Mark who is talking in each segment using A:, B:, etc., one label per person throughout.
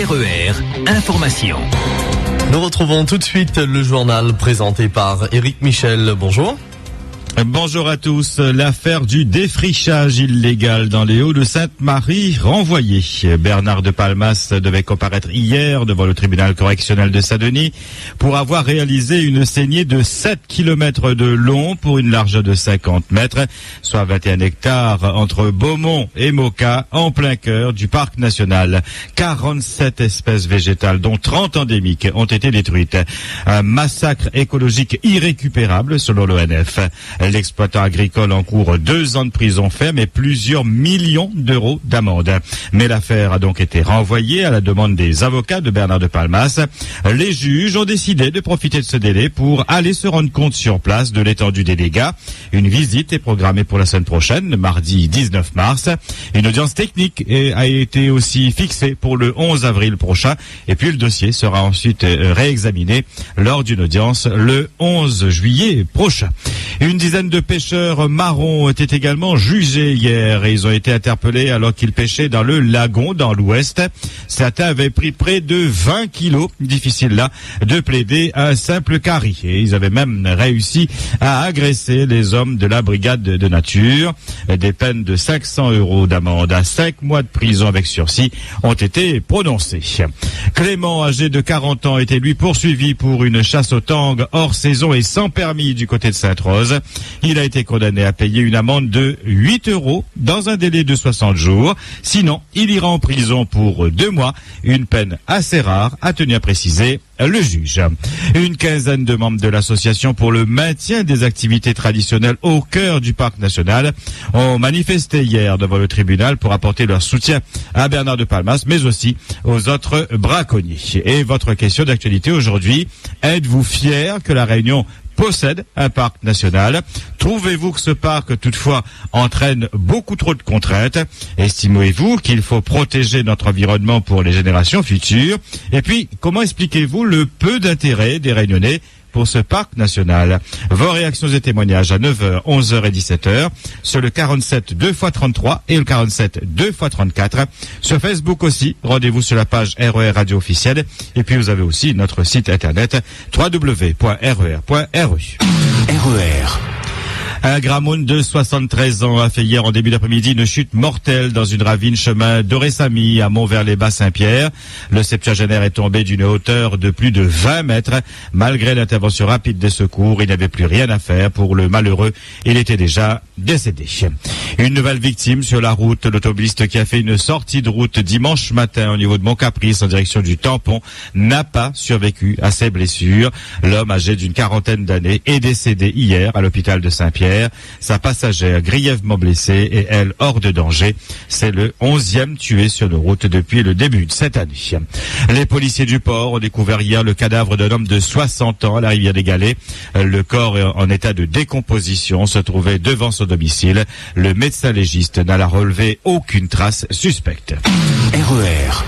A: RER, information.
B: Nous retrouvons tout de suite le journal présenté par Éric Michel. Bonjour.
C: Bonjour à tous. L'affaire du défrichage illégal dans les Hauts-de-Sainte-Marie renvoyée. Bernard de Palmas devait comparaître hier devant le tribunal correctionnel de Saint-Denis pour avoir réalisé une saignée de 7 km de long pour une largeur de 50 mètres, soit 21 hectares entre Beaumont et Moka, en plein cœur du parc national. 47 espèces végétales, dont 30 endémiques, ont été détruites. Un massacre écologique irrécupérable, selon l'ONF. L'exploitant agricole encourt 2 ans de prison ferme et plusieurs millions d'euros d'amende. Mais l'affaire a donc été renvoyée à la demande des avocats de Bernard de Palmas. Les juges ont décidé de profiter de ce délai pour aller se rendre compte sur place de l'étendue des dégâts. Une visite est programmée pour la semaine prochaine, mardi 19 mars. Une audience technique a été aussi fixée pour le 11 avril prochain. Et puis le dossier sera ensuite réexaminé lors d'une audience le 11 juillet prochain. Une dizaine de pêcheurs marrons étaient également jugés hier et ils ont été interpellés alors qu'ils pêchaient dans le lagon dans l'ouest. Certains avaient pris près de 20 kilos, difficile là, de plaider un simple carry. Et ils avaient même réussi à agresser les hommes de la brigade de nature. Des peines de 500 € d'amende à 5 mois de prison avec sursis ont été prononcées. Clément, âgé de 40 ans, était lui poursuivi pour une chasse au tang hors saison et sans permis du côté de Sainte-Rose. Il a été condamné à payer une amende de 8 € dans un délai de 60 jours. Sinon, il ira en prison pour 2 mois. Une peine assez rare, a tenu à préciser le juge. Une quinzaine de membres de l'association pour le maintien des activités traditionnelles au cœur du parc national ont manifesté hier devant le tribunal pour apporter leur soutien à Bernard de Palmas, mais aussi aux autres braconniers. Et votre question d'actualité aujourd'hui, êtes-vous fier que la Réunion possède un parc national? Trouvez-vous que ce parc, toutefois, entraîne beaucoup trop de contraintes? Estimez-vous qu'il faut protéger notre environnement pour les générations futures? Et puis, comment expliquez-vous le peu d'intérêt des Réunionnais pour ce parc national? Vos réactions et témoignages à 9h, 11h et 17h sur le 47 2x33 et le 47 2x34. Sur Facebook aussi, rendez-vous sur la page RER Radio officielle. Et puis vous avez aussi notre site internet www.rer.ru.
A: RER.
C: Un gramoun de 73 ans a fait hier en début d'après-midi une chute mortelle dans une ravine chemin d'Oressamy à Mont-vers-les-Bas-Saint-Pierre. Le septuagénaire est tombé d'une hauteur de plus de 20 mètres. Malgré l'intervention rapide des secours, il n'avait plus rien à faire pour le malheureux. Il était déjà décédé. Une nouvelle victime sur la route. L'automobiliste qui a fait une sortie de route dimanche matin au niveau de Mont-Caprice en direction du Tampon n'a pas survécu à ses blessures. L'homme âgé d'une quarantaine d'années est décédé hier à l'hôpital de Saint-Pierre. Sa passagère grièvement blessée et elle hors de danger. C'est le 11e tué sur nos routes depuis le début de cette année. Les policiers du port ont découvert hier le cadavre d'un homme de 60 ans à la rivière des Galets. Le corps en état de décomposition se trouvait devant son domicile. Le médecin légiste n'a relevé aucune trace suspecte.
A: RER.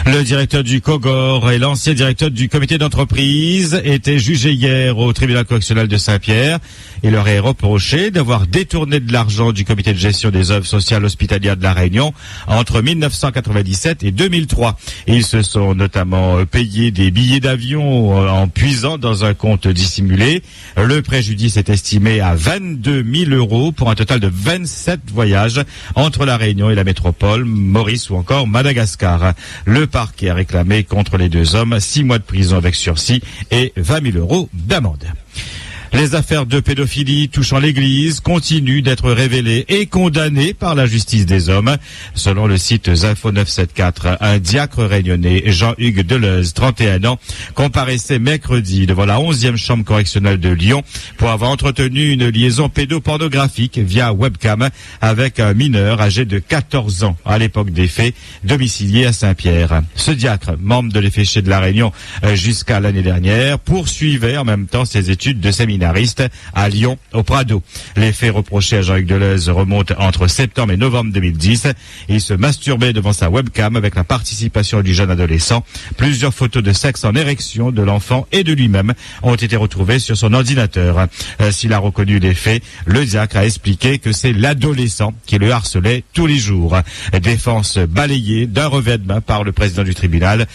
C: Le directeur du COGOR et l'ancien directeur du comité d'entreprise étaient jugés hier au tribunal correctionnel de Saint-Pierre. Il leur est reproché d'avoir détourné de l'argent du comité de gestion des œuvres sociales hospitalières de la Réunion entre 1997 et 2003. Ils se sont notamment payés des billets d'avion en puisant dans un compte dissimulé. Le préjudice est estimé à 22 000 € pour un total de 27 voyages entre la Réunion et la métropole, Maurice ou encore Madagascar. Le parquet a réclamé contre les 2 hommes 6 mois de prison avec sursis et 20 000 € d'amende. Les affaires de pédophilie touchant l'Église continuent d'être révélées et condamnées par la justice des hommes. Selon le site Info 974, un diacre réunionnais, Jean-Hugues Deleuze, 31 ans, comparaissait mercredi devant la 11e chambre correctionnelle de Lyon pour avoir entretenu une liaison pédopornographique via webcam avec un mineur âgé de 14 ans à l'époque des faits, domicilié à Saint-Pierre. Ce diacre, membre de l'évêché de la Réunion jusqu'à l'année dernière, poursuivait en même temps ses études de séminaire séminariste à Lyon, au Prado. Les faits reprochés à Jean-Hugues Deleuze remontent entre septembre et novembre 2010. Il se masturbait devant sa webcam avec la participation du jeune adolescent. Plusieurs photos de sexe en érection de l'enfant et de lui-même ont été retrouvées sur son ordinateur. S'il a reconnu les faits, le diacre a expliqué que c'est l'adolescent qui le harcelait tous les jours. Défense balayée d'un revers de main par le président du tribunal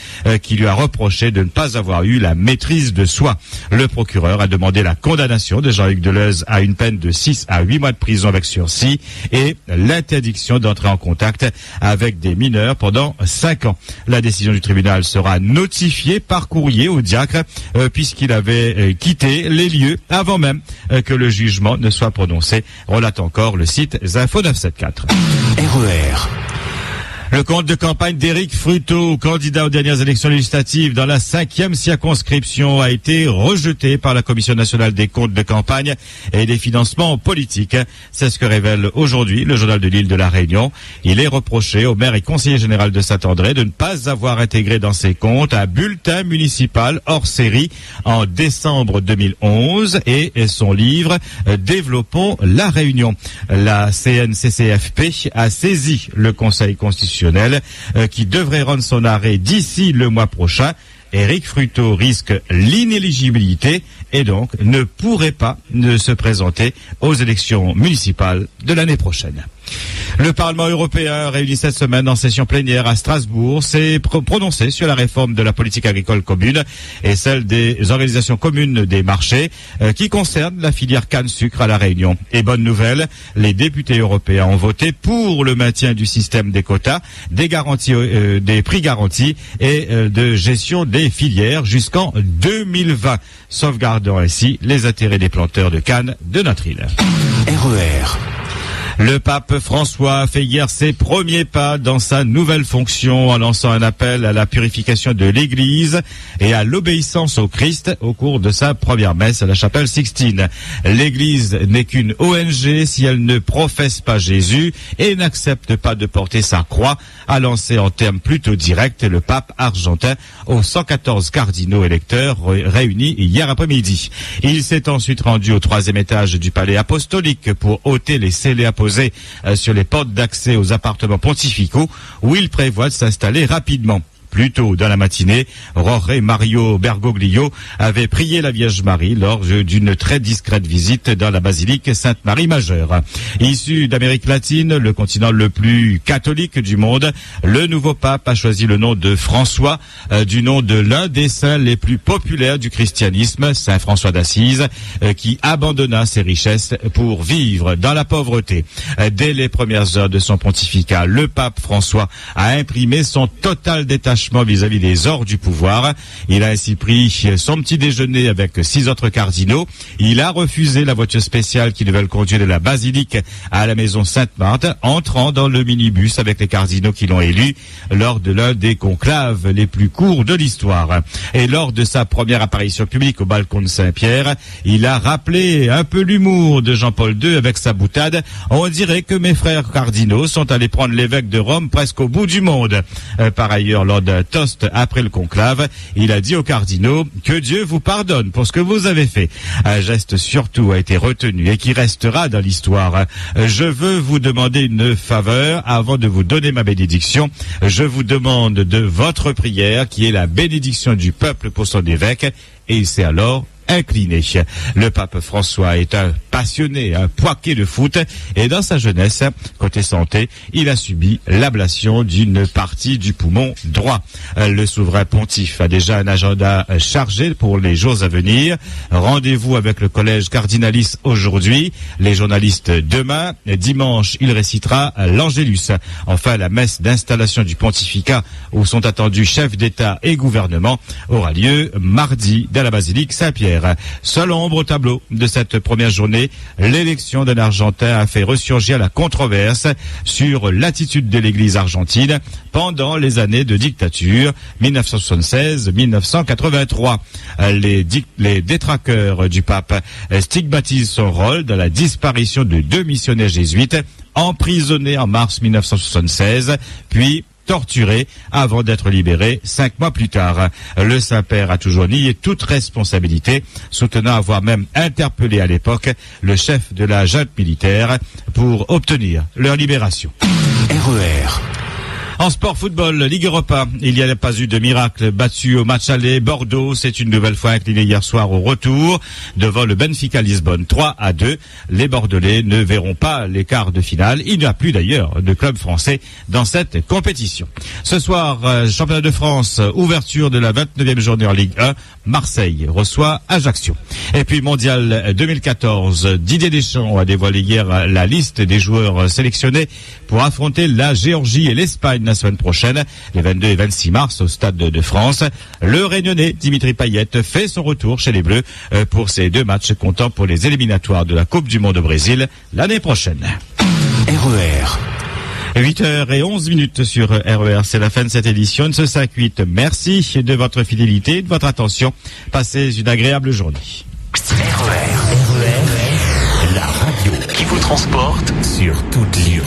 C: qui lui a reproché de ne pas avoir eu la maîtrise de soi. Le procureur a demandé la condamnation de Jean-Hugues Deleuze à une peine de 6 à 8 mois de prison avec sursis et l'interdiction d'entrer en contact avec des mineurs pendant 5 ans. La décision du tribunal sera notifiée par courrier au diacre puisqu'il avait quitté les lieux avant même que le jugement ne soit prononcé, relate encore le site Zinfo 974.
A: RER.
C: Le compte de campagne d'Éric Fruteau, candidat aux dernières élections législatives dans la 5e circonscription, a été rejeté par la Commission nationale des comptes de campagne et des financements politiques. C'est ce que révèle aujourd'hui le journal de l'île de la Réunion. Il est reproché au maire et conseiller général de Saint-André de ne pas avoir intégré dans ses comptes un bulletin municipal hors série en décembre 2011 et son livre Développons la Réunion. La CNCCFP a saisi le Conseil constitutionnel qui devrait rendre son arrêt d'ici le mois prochain. Éric Fruteau risque l'inéligibilité et donc ne pourrait pas se présenter aux élections municipales de l'année prochaine. Le Parlement européen, réuni cette semaine en session plénière à Strasbourg, s'est prononcé sur la réforme de la politique agricole commune et celle des organisations communes des marchés qui concerne la filière canne-sucre à La Réunion. Et bonne nouvelle, les députés européens ont voté pour le maintien du système des quotas, des garanties, des prix garantis et de gestion des filières jusqu'en 2020, sauvegardant ainsi les intérêts des planteurs de canne de notre île.
A: RER.
C: Le pape François fait hier ses premiers pas dans sa nouvelle fonction en lançant un appel à la purification de l'Église et à l'obéissance au Christ au cours de sa première messe à la chapelle Sixtine. L'Église n'est qu'une ONG si elle ne professe pas Jésus et n'accepte pas de porter sa croix, a lancé en termes plutôt directs le pape argentin aux 114 cardinaux électeurs réunis hier après-midi. Il s'est ensuite rendu au 3e étage du palais apostolique pour ôter les scellés apostoliques sur les portes d'accès aux appartements pontificaux où il prévoit de s'installer rapidement. Plus tôt dans la matinée, Jorge Mario Bergoglio avait prié la Vierge Marie lors d'une très discrète visite dans la basilique Sainte-Marie Majeure. Issu d'Amérique latine, le continent le plus catholique du monde, le nouveau pape a choisi le nom de François, du nom de l'un des saints les plus populaires du christianisme, Saint François d'Assise, qui abandonna ses richesses pour vivre dans la pauvreté. Dès les premières heures de son pontificat, le pape François a imprimé son total détachement vis-à-vis des ors du pouvoir. Il a ainsi pris son petit déjeuner avec 6 autres cardinaux. Il a refusé la voiture spéciale qui devait le conduire de la basilique à la maison Sainte-Marthe, entrant dans le minibus avec les cardinaux qui l'ont élu lors de l'un des conclaves les plus courts de l'histoire. Et lors de sa première apparition publique au balcon de Saint-Pierre, il a rappelé un peu l'humour de Jean-Paul II avec sa boutade. On dirait que mes frères cardinaux sont allés prendre l'évêque de Rome presque au bout du monde. Par ailleurs, lors d'un toast après le conclave, il a dit aux cardinaux que Dieu vous pardonne pour ce que vous avez fait. Un geste surtout a été retenu et qui restera dans l'histoire. Je veux vous demander une faveur avant de vous donner ma bénédiction. Je vous demande de votre prière qui est la bénédiction du peuple pour son évêque. Et il s'est alors incliné. Le pape François est un passionné, un poiquet de foot et dans sa jeunesse, côté santé, il a subi l'ablation d'une partie du poumon droit. Le souverain pontife a déjà un agenda chargé pour les jours à venir. Rendez-vous avec le collège cardinalis aujourd'hui, les journalistes demain. Dimanche, il récitera l'Angélus. Enfin, la messe d'installation du pontificat où sont attendus chefs d'État et gouvernement aura lieu mardi dans la basilique Saint-Pierre. Seule ombre au tableau de cette première journée, l'élection d'un Argentin a fait ressurgir la controverse sur l'attitude de l'Église argentine pendant les années de dictature 1976-1983. Les détraqueurs du pape stigmatisent son rôle dans la disparition de 2 missionnaires jésuites emprisonnés en mars 1976, puis torturé avant d'être libéré 5 mois plus tard. Le Saint-Père a toujours nié toute responsabilité, soutenant avoir même interpellé à l'époque le chef de la junte militaire pour obtenir leur libération.
A: RER.
C: En sport football, Ligue Europa, il n'y a pas eu de miracle. Battu au match aller, Bordeaux s'est une nouvelle fois incliné hier soir au retour devant le Benfica Lisbonne 3-2. Les Bordelais ne verront pas les quarts de finale. Il n'y a plus d'ailleurs de club français dans cette compétition. Ce soir, championnat de France, ouverture de la 29e journée en Ligue 1. Marseille reçoit Ajaccio. Et puis mondial 2014, Didier Deschamps a dévoilé hier la liste des joueurs sélectionnés pour affronter la Géorgie et l'Espagne la semaine prochaine, les 22 et 26 mars au Stade de France. Le Réunionnais Dimitri Payet fait son retour chez les Bleus pour ces 2 matchs comptant pour les éliminatoires de la Coupe du Monde au Brésil l'année prochaine.
A: RER.
C: 8h11 sur RER, c'est la fin de cette édition de ce 5-8. Merci de votre fidélité et de votre attention. Passez une agréable journée.
A: RER, la radio qui vous transporte sur toute l'île.